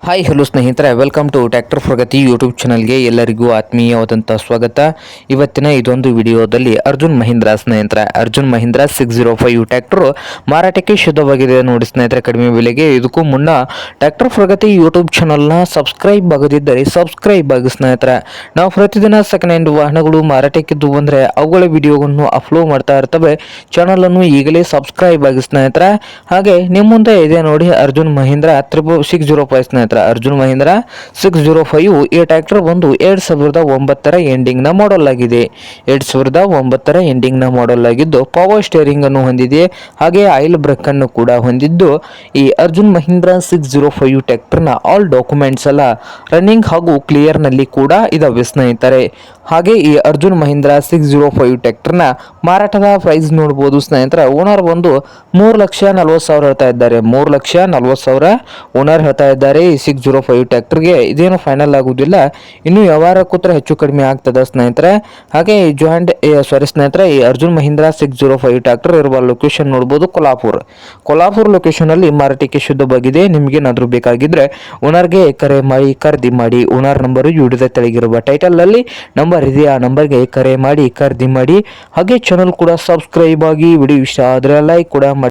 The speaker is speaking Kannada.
ಹಾಯ್ ಹಲೋ ಸ್ನೇಹಿತರೆ, welcome to tractor Pragati YouTube ಚಾನಲ್ಗೆ ಎಲ್ಲರಿಗೂ ಆತ್ಮೀಯವಾದಂಥ ಸ್ವಾಗತ. ಇವತ್ತಿನ ಇದೊಂದು ವಿಡಿಯೋದಲ್ಲಿ ಅರ್ಜುನ್ ಮಹೀಂದ್ರ ಸ್ನೇಹಿತರೆ, ಅರ್ಜುನ್ ಮಹೀಂದ್ರ 605 ಟ್ರ್ಯಾಕ್ಟರ್ ಮಾರಾಟಕ್ಕೆ ಶುದ್ಧವಾಗಿದೆ ನೋಡಿ ಸ್ನೇಹಿತರೆ, ಕಡಿಮೆ ಬೆಲೆಗೆ. ಇದಕ್ಕೂ ಮುನ್ನ ಟ್ರ್ಯಾಕ್ಟರ್ ಪ್ರಗತಿ ಯೂಟ್ಯೂಬ್ ಚಾನಲ್ನ ಸಬ್ಸ್ಕ್ರೈಬ್ ಆಗದಿದ್ದರೆ ಸಬ್ಸ್ಕ್ರೈಬ್ ಆಗಿ ಸ್ನೇಹಿತರೆ. ನಾವು ಪ್ರತಿದಿನ ಸೆಕೆಂಡ್ ಹ್ಯಾಂಡ್ ವಾಹನಗಳು ಮಾರಾಟಕ್ಕಿದ್ದು ಬಂದರೆ ಅವುಗಳ ವಿಡಿಯೋಗಳನ್ನು ಅಪ್ಲೋಡ್ ಮಾಡ್ತಾ ಇರ್ತವೆ. ಚಾನಲನ್ನು ಈಗಲೇ ಸಬ್ಸ್ಕ್ರೈಬ್ ಆಗಿ ಸ್ನೇಹಿತರೆ. ಹಾಗೆ ನಿಮ್ಮ ಮುಂದೆ ಇದೆ ನೋಡಿ ಅರ್ಜುನ್ ಮಹೀಂದ್ರ 605 ಸ್ನೇಹಿತರೆ. ಅರ್ಜುನ್ ಮಹೀಂದ್ರ 605 ಈ ಟ್ರ್ಯಾಕ್ಟರ್ ಬಂದು 2009 ಎಂಡಿಂಗ್ನ ಮಾಡೆಲ್ ಆಗಿದೆ. 2009 ಎಂಡಿಂಗ್ನ ಮಾಡೆಲ್ ಆಗಿದ್ದು ಪವರ್ ಸ್ಟೇರಿಂಗ್ ಅನ್ನು ಹೊಂದಿದೆ. ಹಾಗೆ ಆಯಿಲ್ ಬ್ರೇಕ್ ಅನ್ನು ಕೂಡ ಹೊಂದಿದ್ದು ಈ ಅರ್ಜುನ್ ಮಹೀಂದ್ರ 605 ಟ್ರ್ಯಾಕ್ಟರ್ನ ಆಲ್ ಡಾಕ್ಯುಮೆಂಟ್ಸ್ ಎಲ್ಲ ರನ್ನಿಂಗ್ ಹಾಗೂ ಕ್ಲಿಯರ್ ನಲ್ಲಿ ಕೂಡ ಇದಾವೆ ಸ್ನೇಹಿತರೆ. ಹಾಗೆ ಈ ಅರ್ಜುನ್ ಮಹೀಂದ್ರ 605 ಟ್ರ್ಯಾಕ್ಟರ್ನ ಮಾರಾಟದ ಪ್ರೈಸ್ ನೋಡಬಹುದು ಸ್ನೇಹಿತರೆ. ಓನರ್ ಬಂದು 3,40,000 ಹೇಳ್ತಾ ಇದ್ದಾರೆ. 3,40,000 ಓನರ್ ಹೇಳ್ತಾ ಇದ್ದಾರೆ. 605 ಟ್ರ್ಯಾಕ್ಟರ್ಗೆ ಇದೇನು ಫೈನಲ್ ಆಗುವುದಿಲ್ಲ, ಇನ್ನು ವ್ಯವಹಾರ ಕೂತ್ರೆ ಹೆಚ್ಚು ಕಡಿಮೆ ಆಗ್ತದೆ ಸ್ನೇಹಿತರೆ. ಹಾಗೆ ಸ್ನೇಹಿತರೆ, ಈ ಅರ್ಜುನ್ ಮಹೀಂದ್ರ 605 ಟ್ರ್ಯಾಕ್ಟರ್ ಇರುವ ಲೊಕೇಶನ್ ನೋಡಬಹುದು ಕೊಲ್ಹಾಪುರ ಲೊಕೇಶನ್ ಅಲ್ಲಿ ಮಾರಾಟಕ್ಕೆ ಶುದ್ಧವಾಗಿದೆ. ನಿಮ್ಗೇನಾದ್ರೂ ಬೇಕಾಗಿದ್ರೆ ಓನರ್ಗೆ ಕರೆ ಮಾಡಿ ಖರೀದಿ ಮಾಡಿ. ಓನರ್ ನಂಬರ್ ವಿಡಿಯೋದ ತೆಳಗಿರುವ ಟೈಟಲ್ ಅಲ್ಲಿ ನಂಬರ್ ಇದೆ, ಆ ನಂಬರ್ಗೆ ಕರೆ ಮಾಡಿ ಖರೀದಿ ಮಾಡಿ. ಹಾಗೆ ಚಾನಲ್ ಕೂಡ ಸಬ್ಸ್ಕ್ರೈಬ್ ಆಗಿ. ವಿಡಿಯೋ ಇಷ್ಟ ಆದ್ರೆ ಲೈಕ್ ಕೂಡ ಮಾಡಿ.